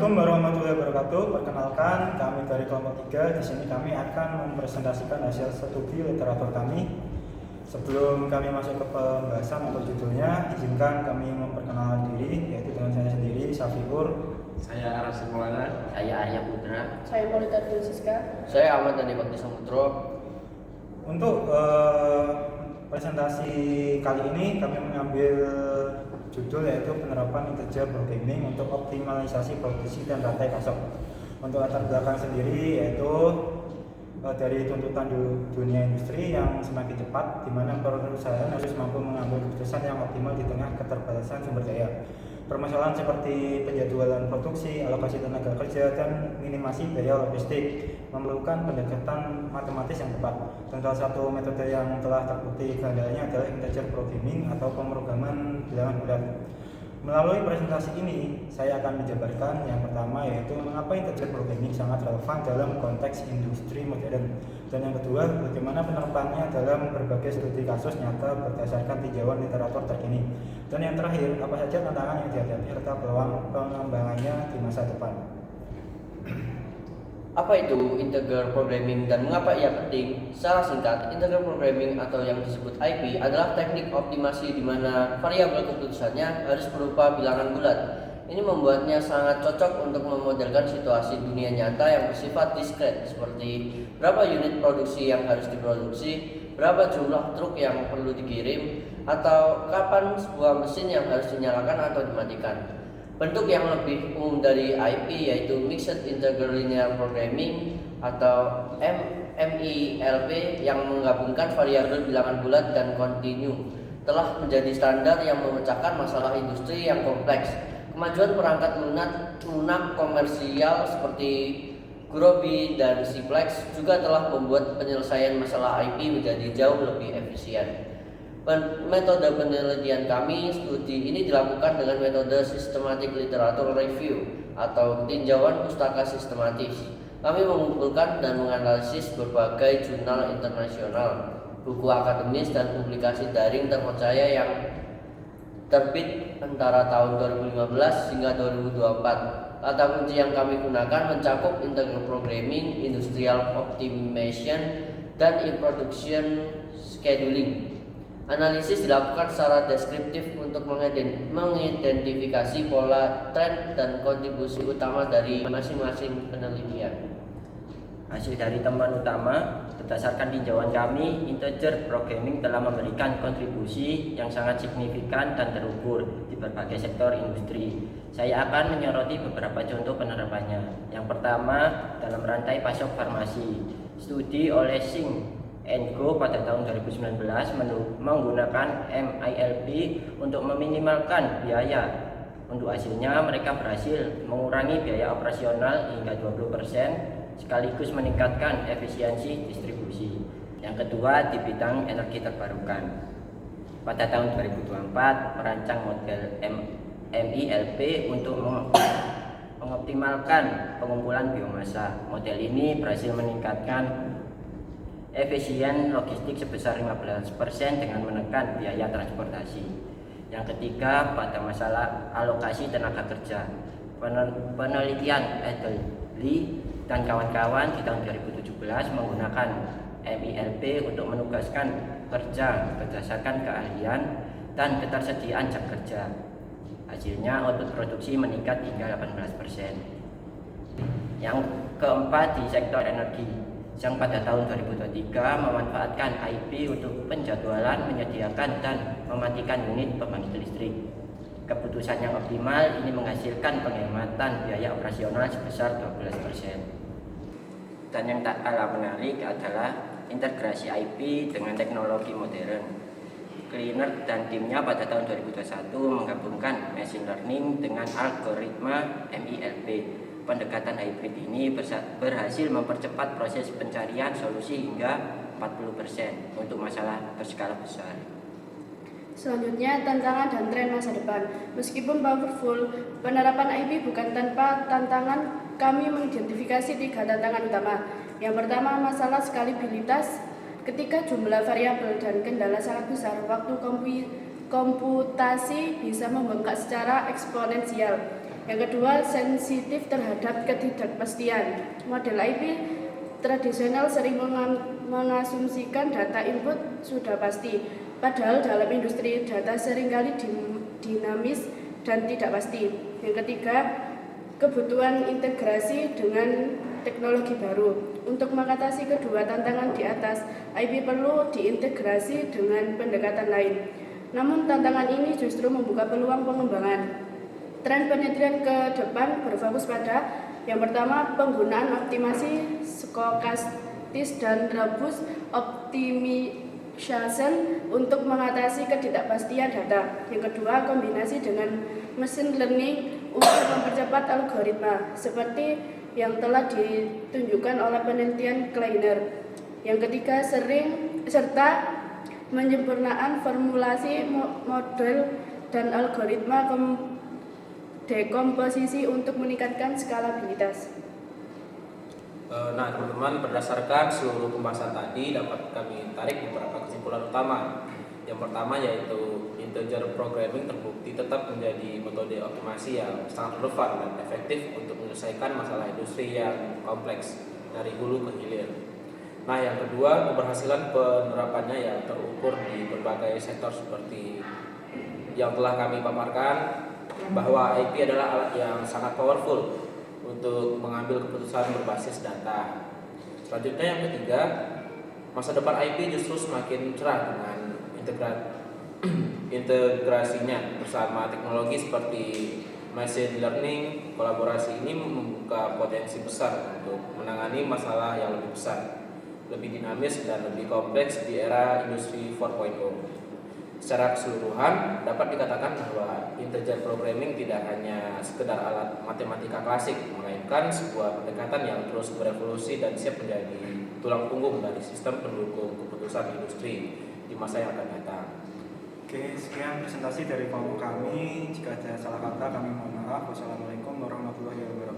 Assalamualaikum warahmatullahi wabarakatuh. Perkenalkan, kami dari kelompok 3. Di sini kami akan mempresentasikan hasil studi literatur kami. Sebelum kami masuk ke pembahasan atau judulnya, izinkan kami memperkenalkan diri, yaitu dengan saya sendiri, Syafiur. Saya Arasul Maulana. Saya Arya Putra. Saya Maulida Siska. Saya Ahmad Dhani Bakti Samudro. Untuk presentasi kali ini kami mengambil judul yaitu penerapan integer programming untuk optimalisasi produksi dan rantai pasok. Untuk latar belakang sendiri yaitu dari tuntutan dunia industri yang semakin cepat, di mana perusahaan harus mampu mengambil keputusan yang optimal di tengah keterbatasan sumber daya. Permasalahan seperti penjadwalan produksi, alokasi tenaga kerja, dan minimasi biaya logistik memerlukan pendekatan matematis yang tepat. Dan salah satu metode yang telah terbukti keandalannya adalah integer programming atau pemrograman bilangan bulat. Melalui presentasi ini, saya akan menjabarkan yang pertama yaitu mengapa integer programming sangat relevan dalam konteks industri modern, dan yang kedua bagaimana penerapannya dalam berbagai studi kasus nyata berdasarkan tinjauan literatur terkini, dan yang terakhir apa saja tantangan yang dihadapi serta peluang pengembangannya di masa depan. Apa itu integer programming dan mengapa ia penting? Secara singkat, integer programming atau yang disebut IP adalah teknik optimasi di mana variabel keputusannya harus berupa bilangan bulat. Ini membuatnya sangat cocok untuk memodelkan situasi dunia nyata yang bersifat diskret, seperti berapa unit produksi yang harus diproduksi, berapa jumlah truk yang perlu dikirim, atau kapan sebuah mesin yang harus dinyalakan atau dimatikan. Bentuk yang lebih umum dari IP yaitu Mixed Integer Linear Programming atau MILP yang menggabungkan variabel bilangan bulat dan kontinu telah menjadi standar yang memecahkan masalah industri yang kompleks. Kemajuan perangkat lunak komersial seperti Groby dan Simplex juga telah membuat penyelesaian masalah IP menjadi jauh lebih efisien. Metode penelitian kami studi ini dilakukan dengan metode Systematic Literature Review atau tinjauan pustaka sistematis. Kami mengumpulkan dan menganalisis berbagai jurnal internasional, buku akademis, dan publikasi daring terpercaya yang terbit antara tahun 2015 hingga 2024. Kata kunci yang kami gunakan mencakup integer programming, industrial optimization, dan in-production scheduling. Analisis dilakukan secara deskriptif untuk mengidentifikasi pola, tren, dan kontribusi utama dari masing-masing penelitian. Hasil dari temuan utama, berdasarkan tinjauan kami, integer programming telah memberikan kontribusi yang sangat signifikan dan terukur di berbagai sektor industri. Saya akan menyoroti beberapa contoh penerapannya. Yang pertama, dalam rantai pasok farmasi. Studi oleh Singh & Co pada tahun 2019 menggunakan MILP untuk meminimalkan biaya. Untuk hasilnya, mereka berhasil mengurangi biaya operasional hingga 20%, sekaligus meningkatkan efisiensi distribusi. Yang kedua, di bidang energi terbarukan. Pada tahun 2024, merancang model MILP untuk mengoptimalkan pengumpulan biomasa. Model ini berhasil meningkatkan efisien logistik sebesar 15% dengan menekan biaya transportasi. Yang ketiga, pada masalah alokasi tenaga kerja. Penelitian Adderley dan kawan-kawan di tahun 2017 menggunakan MILP untuk menugaskan kerja berdasarkan keahlian dan ketersediaan jam kerja. Hasilnya output produksi meningkat hingga 18%. Yang keempat, di sektor energi. Yang pada tahun 2023 memanfaatkan IP untuk penjadwalan, menyediakan, dan mematikan unit pembangkit listrik. Keputusan yang optimal ini menghasilkan penghematan biaya operasional sebesar 12%. Dan yang tak kalah menarik adalah integrasi IP dengan teknologi modern. Kleiner dan timnya pada tahun 2021 menggabungkan machine learning dengan algoritma MILP. Pendekatan hybrid ini berhasil mempercepat proses pencarian solusi hingga 40% untuk masalah berskala besar. Selanjutnya, tantangan dan tren masa depan. Meskipun powerful, penerapan IP bukan tanpa tantangan. Kami mengidentifikasi 3 tantangan utama. Yang pertama, masalah skalabilitas. Ketika jumlah variabel dan kendala sangat besar, waktu komputasi bisa membengkak secara eksponensial. Yang kedua, sensitif terhadap ketidakpastian. Model IP tradisional sering mengasumsikan data input sudah pasti, padahal dalam industri data seringkali dinamis dan tidak pasti. Yang ketiga, kebutuhan integrasi dengan teknologi baru. Untuk mengatasi kedua tantangan di atas, IP perlu diintegrasi dengan pendekatan lain. Namun tantangan ini justru membuka peluang pengembangan. Tren penelitian ke depan berfokus pada yang pertama, penggunaan optimasi stokastis dan robust optimization untuk mengatasi ketidakpastian data. Yang kedua, kombinasi dengan machine learning untuk mempercepat algoritma seperti yang telah ditunjukkan oleh penelitian Kleiner. Yang ketiga, serta menyempurnakan formulasi model dan algoritma dekomposisi untuk meningkatkan skalabilitas. Nah, teman-teman, berdasarkan seluruh pembahasan tadi dapat kami tarik beberapa kesimpulan utama. Yang pertama yaitu integer programming terbukti tetap menjadi metode optimasi yang sangat relevan dan efektif untuk menyelesaikan masalah industri yang kompleks dari hulu ke hilir. Nah, yang kedua, keberhasilan penerapannya yang terukur di berbagai sektor seperti yang telah kami paparkan, bahwa IP adalah alat yang sangat powerful untuk mengambil keputusan berbasis data. Selanjutnya yang ketiga, masa depan IP justru semakin cerah dengan integrasinya bersama teknologi seperti machine learning. Kolaborasi ini membuka potensi besar untuk menangani masalah yang lebih besar, lebih dinamis dan lebih kompleks di era industri 4.0. Secara keseluruhan dapat dikatakan bahwa integer programming tidak hanya sekedar alat matematika klasik, melainkan sebuah pendekatan yang terus berevolusi dan siap menjadi tulang punggung dari sistem pendukung keputusan industri di masa yang akan datang. Oke, sekian presentasi dari kelompok kami. Jika ada salah kata kami mohon maaf. Wassalamualaikum warahmatullahi wabarakatuh.